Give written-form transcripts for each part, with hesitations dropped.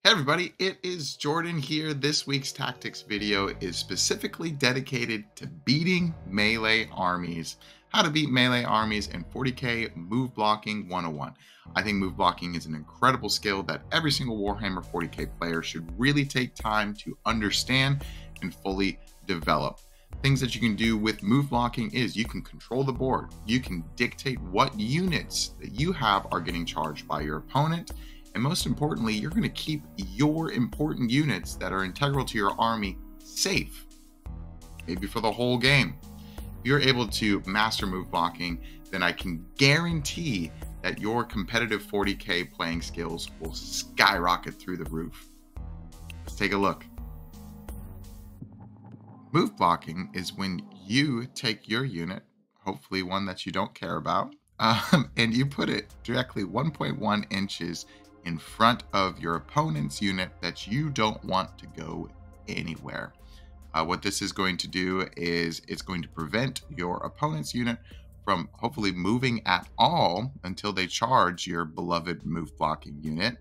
Hey everybody, it is Jordan here. This week's tactics video is specifically dedicated to beating melee armies. How to beat melee armies in 40k move blocking 101. I think move blocking is an incredible skill that every single Warhammer 40k player should really take time to understand and fully develop. Things that you can do with move blocking is you can control the board. You can dictate what units that you have are getting charged by your opponent. And most importantly, you're going to keep your important units that are integral to your army safe, maybe for the whole game. If you're able to master move blocking, then I can guarantee that your competitive 40k playing skills will skyrocket through the roof. Let's take a look. Move blocking is when you take your unit, hopefully one that you don't care about, and you put it directly 1.1 inches in front of your opponent's unit that you don't want to go anywhere. What this is going to do is it's going to prevent your opponent's unit from hopefully moving at all until they charge your beloved move blocking unit.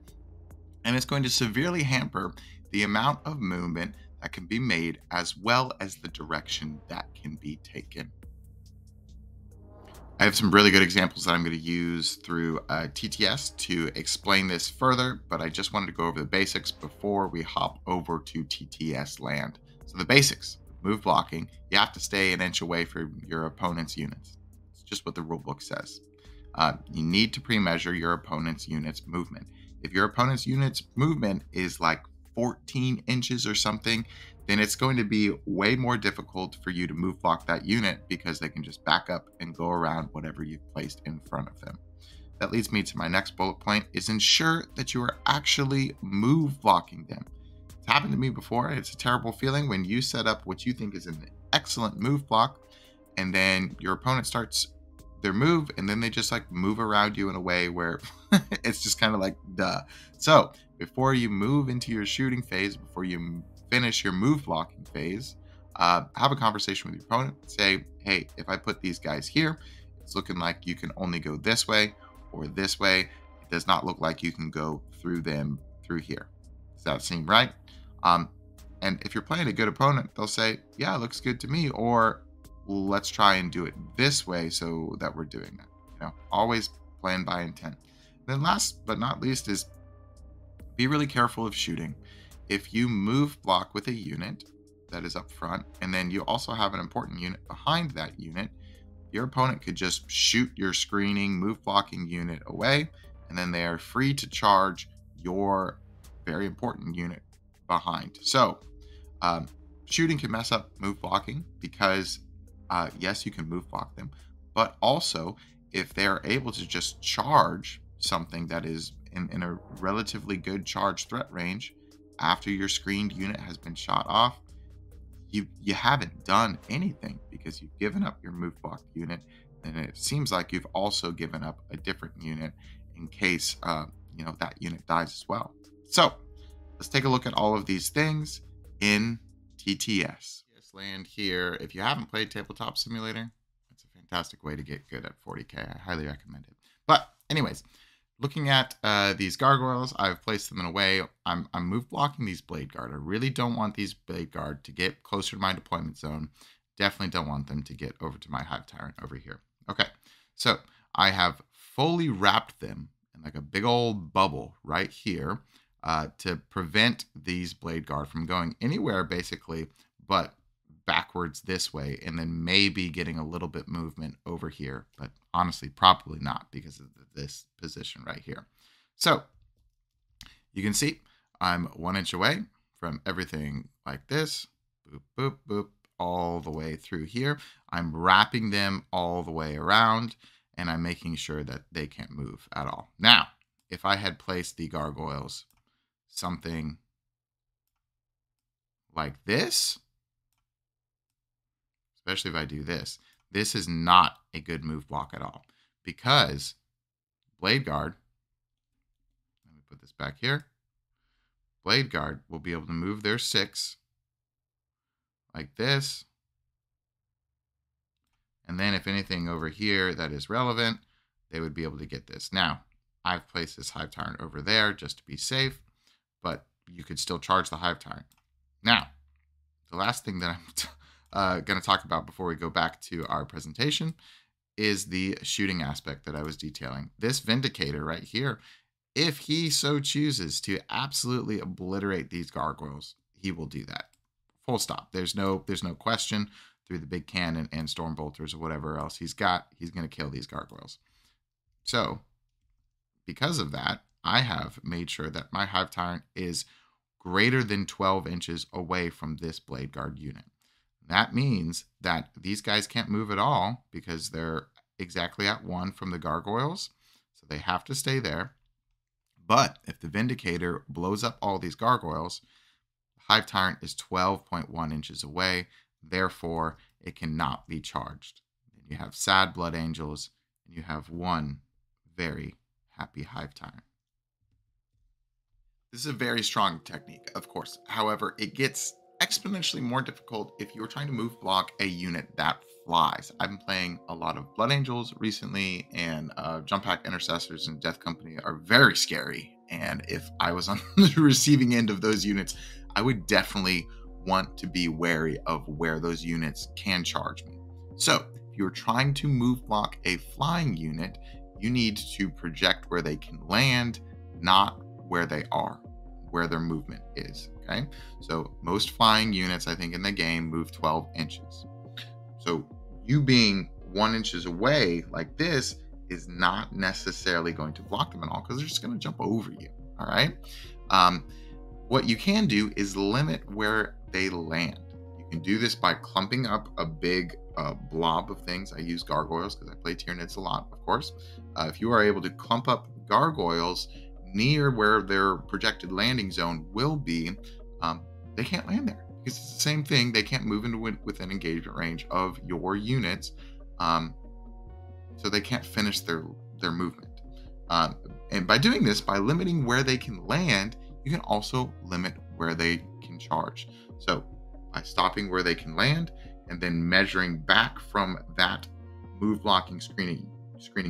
And it's going to severely hamper the amount of movement that can be made as well as the direction that can be taken. I have some really good examples that I'm going to use through TTS to explain this further, but I just wanted to go over the basics before we hop over to TTS land. So the basics, move blocking, you have to stay an inch away from your opponent's units. It's just what the rulebook says. You need to pre-measure your opponent's unit's movement. If your opponent's unit's movement is like 14 inches or something, then it's going to be way more difficult for you to move block that unit because they can just back up and go around whatever you've placed in front of them. That leads me to my next bullet point is ensure that you are actually move blocking them. It's happened to me before. It's a terrible feeling when you set up what you think is an excellent move block and then your opponent starts their move and then they just like move around you in a way where it's just kind of like duh. So before you move into your shooting phase, before you finish your move blocking phase, have a conversation with your opponent. Say, hey, if I put these guys here, it's looking like you can only go this way or this way. It does not look like you can go through them through here. Does that seem right? And if you're playing a good opponent, they'll say, yeah, it looks good to me. Or let's try and do it this way so that we're doing that. Always plan by intent. Then last but not least is be really careful of shooting. If you move block with a unit that is up front, and then you also have an important unit behind that unit, your opponent could just shoot your screening move blocking unit away, and then they are free to charge your very important unit behind. So shooting can mess up move blocking because yes, you can move block them, but also if they're able to just charge something that is in a relatively good charge threat range after your screened unit has been shot off, you haven't done anything because you've given up your move block unit, and it seems like you've also given up a different unit in case that unit dies as well. So let's take a look at all of these things in TTS. Land here. If you haven't played Tabletop Simulator, it's a fantastic way to get good at 40k. I highly recommend it. But anyways, looking at these gargoyles, I've placed them in a way. I'm move blocking these blade guard. I really don't want these blade guard to get closer to my deployment zone. Definitely don't want them to get over to my hive tyrant over here. Okay, so I have fully wrapped them in like a big old bubble right here to prevent these blade guard from going anywhere basically, but backwards this way, and then maybe getting a little bit movement over here, but honestly probably not because of this position right here. So you can see I'm 1 inch away from everything like this, boop boop boop, all the way through here. I'm wrapping them all the way around, and I'm making sure that they can't move at all. Now if I had placed the gargoyles something like this, especially if I do this, this is not a good move block at all because blade guard, let me put this back here, blade guard will be able to move their 6 like this. And then if anything over here that is relevant, they would be able to get this. Now, I've placed this hive tyrant over there just to be safe, but you could still charge the Hive Tyrant. Now, the last thing that I'm going to talk about before we go back to our presentation is the shooting aspect that I was detailing. This Vindicator right here, if he so chooses to absolutely obliterate these gargoyles, he will do that. Full stop. There's no question. Through the big cannon and storm bolters or whatever else he's got, he's going to kill these gargoyles. So, because of that, I have made sure that my Hive Tyrant is greater than 12 inches away from this Blade Guard unit. That means that these guys can't move at all because they're exactly at 1 from the gargoyles. So they have to stay there. But if the Vindicator blows up all these gargoyles, the Hive Tyrant is 12.1 inches away. Therefore, it cannot be charged. Then you have sad Blood Angels, and you have one very happy Hive Tyrant. This is a very strong technique, of course. However, it gets exponentially more difficult if you're trying to move block a unit that flies. I've been playing a lot of Blood Angels recently, and Jump Pack Intercessors and Death Company are very scary. And if I was on the receiving end of those units, I would definitely want to be wary of where those units can charge me. So if you're trying to move block a flying unit, you need to project where they can land, not where they are, where their movement is. Okay, so most flying units, I think, in the game move 12 inches. So you being 1 inches away like this is not necessarily going to block them at all because they're just going to jump over you. All right. What you can do is limit where they land. You can do this by clumping up a big blob of things. I use gargoyles because I play Tyranids a lot, of course. If you are able to clump up gargoyles near where their projected landing zone will be, they can't land there because it's the same thing. They can't move into within engagement range of your units, so they can't finish their movement. And by doing this, by limiting where they can land, you can also limit where they can charge. So by stopping where they can land and then measuring back from that move blocking screening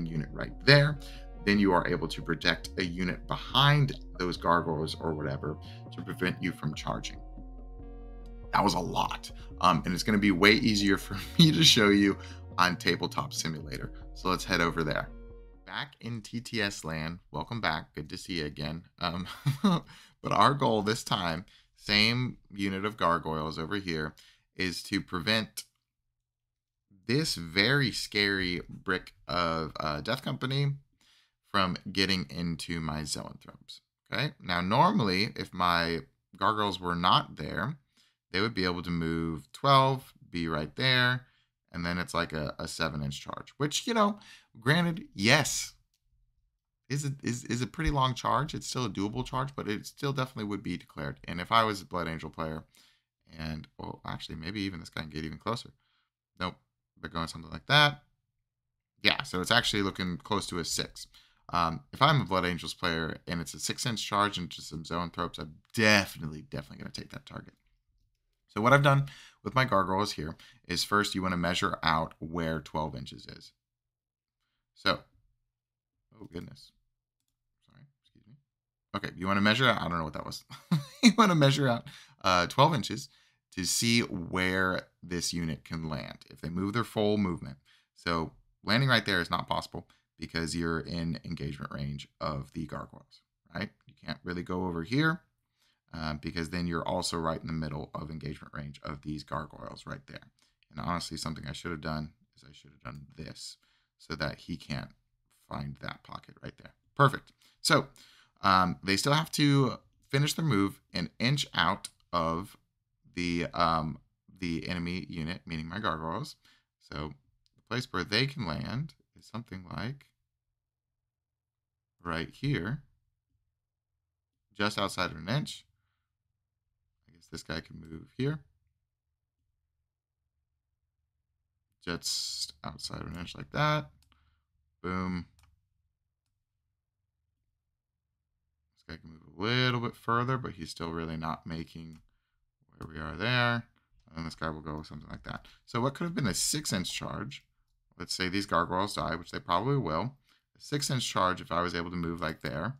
unit right there, then you are able to protect a unit behind those gargoyles or whatever to prevent you from charging. That was a lot. And it's going to be way easier for me to show you on Tabletop Simulator. So let's head over there. Back in TTS land. Welcome back. Good to see you again. But our goal this time, same unit of gargoyles over here, is to prevent this very scary brick of Death Company from getting into my zoanthropes. Okay. Now, normally, if my gargoyles were not there, they would be able to move 12, be right there, and then it's like a 7-inch charge, which, granted, yes, is a pretty long charge. It's still a doable charge, but it still definitely would be declared. And if I was a Blood Angel player, and, well, actually, maybe even this guy can get even closer. Nope. But going something like that. Yeah, so it's actually looking close to a 6. If I'm a Blood Angels player and it's a 6-inch charge into some zoanthropes, I'm definitely going to take that target. So what I've done with my gargoyles here is first you want to measure out where 12 inches is. So, oh goodness. Sorry, excuse me. Okay, you want to measure out, I don't know what that was. You want to measure out 12 inches to see where this unit can land if they move their full movement. So landing right there is not possible because you're in engagement range of the gargoyles, right? You can't really go over here because then you're also right in the middle of engagement range of these gargoyles right there. And honestly, something I should have done is I should have done this so that he can't find that pocket right there. Perfect. So they still have to finish their move an inch out of the enemy unit, meaning my gargoyles. So the place where they can land is something like right here, just outside of an inch. I guess this guy can move here, just outside of an inch like that. Boom. This guy can move a little bit further, but he's still really not making where we are there. And this guy will go with something like that. So what could have been a 6-inch charge, let's say these gargoyles die, which they probably will. A 6-inch charge, if I was able to move like there,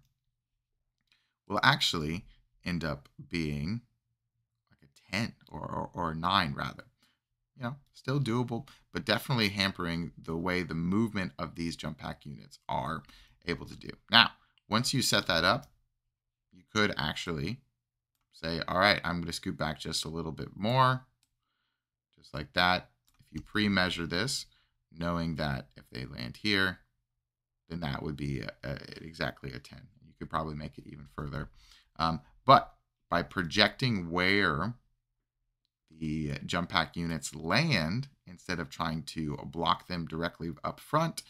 will actually end up being like a 10 or a 9 rather. Still doable, but definitely hampering the way the movement of these jump pack units are able to do. Now, once you set that up, you could actually say, all right, I'm going to scoot back just a little bit more, just like that. If you pre-measure this, knowing that if they land here, then that would be exactly a 10. You could probably make it even further. But by projecting where the jump pack units land, instead of trying to block them directly up front,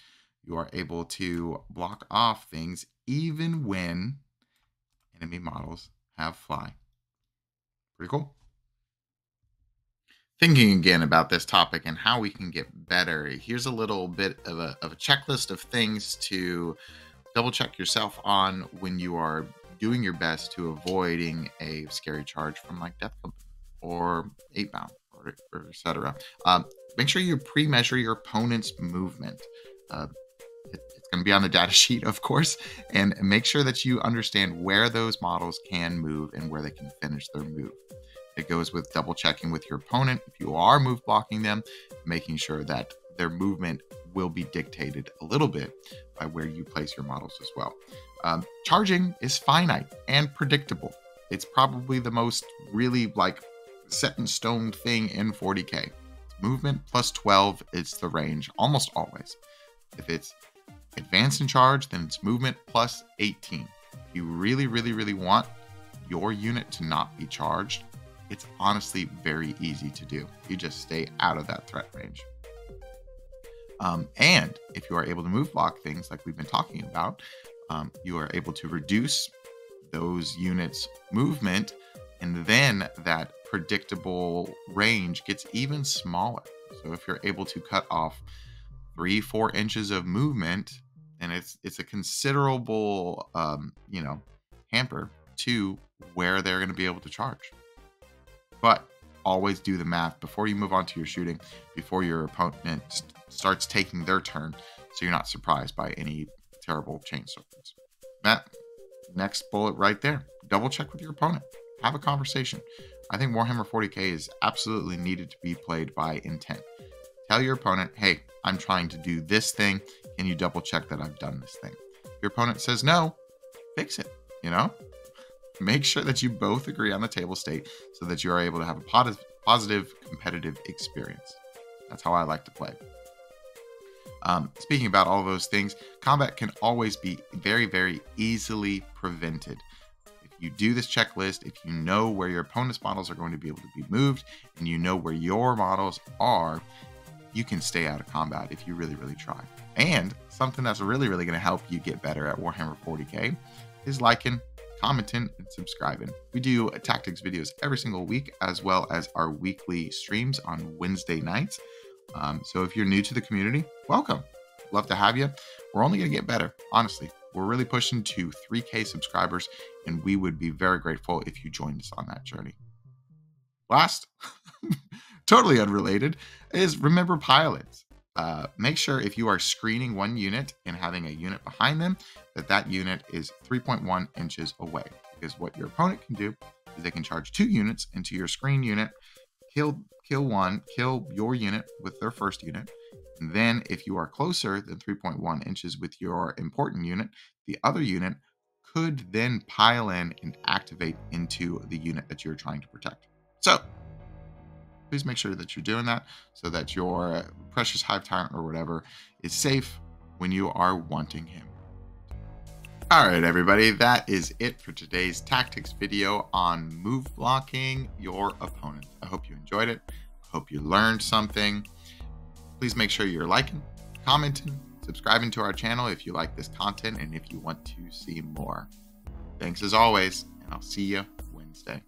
you are able to block off things even when enemy models have fly. Pretty cool. Thinking again about this topic and how we can get better, here's a little bit of a checklist of things to double check yourself on when you are doing your best to avoiding a scary charge from like Death Company or 8-bound or etc. Make sure you pre-measure your opponent's movement. It's going to be on the data sheet, of course, and make sure that you understand where those models can move and where they can finish their move. It goes with double checking with your opponent if you are move blocking them, making sure that their movement will be dictated a little bit by where you place your models as well. Charging is finite and predictable. It's probably the most really like set in stone thing in 40K. Movement plus 12 is the range almost always. If it's advanced and charge, then it's movement plus 18. If you really, really, really want your unit to not be charged, it's honestly very easy to do. You just stay out of that threat range. And if you are able to move block things like we've been talking about, you are able to reduce those units' movement, and then that predictable range gets even smaller. So if you're able to cut off 3-4 inches of movement, and it's a considerable hamper to where they're going to be able to charge. But always do the math before you move on to your shooting, before your opponent starts taking their turn, so you're not surprised by any terrible chain circles. That next bullet right there, double check with your opponent. Have a conversation. I think Warhammer 40K is absolutely needed to be played by intent. Tell your opponent, hey, I'm trying to do this thing. Can you double check that I've done this thing? If your opponent says no, fix it, Make sure that you both agree on the table state so that you are able to have a positive competitive experience. That's how I like to play. Speaking about all those things, combat can always be very, very easily prevented. If you do this checklist, if you know where your opponent's models are going to be able to be moved, and you know where your models are, you can stay out of combat if you really, really try. And something that's really, really going to help you get better at Warhammer 40K is liking, commenting, and subscribing. We do tactics videos every single week, as well as our weekly streams on Wednesday nights. So if you're new to the community, welcome. Love to have you. We're only going to get better, honestly. We're really pushing to 3K subscribers, and we would be very grateful if you joined us on that journey. Last, totally unrelated, is remember pilots. Make sure if you are screening one unit and having a unit behind them, that unit is 3.1 inches away. Because what your opponent can do is they can charge 2 units into your screen unit, kill your unit with their first unit. And then if you are closer than 3.1 inches with your important unit, the other unit could then pile in and activate into the unit that you're trying to protect. So please make sure that you're doing that so that your precious hive tyrant or whatever is safe when you are wanting him. All right, everybody, that is it for today's tactics video on move blocking your opponent. I hope you enjoyed it. I hope you learned something. Please make sure you're liking, commenting, subscribing to our channel if you like this content and if you want to see more. Thanks as always, and I'll see you Wednesday.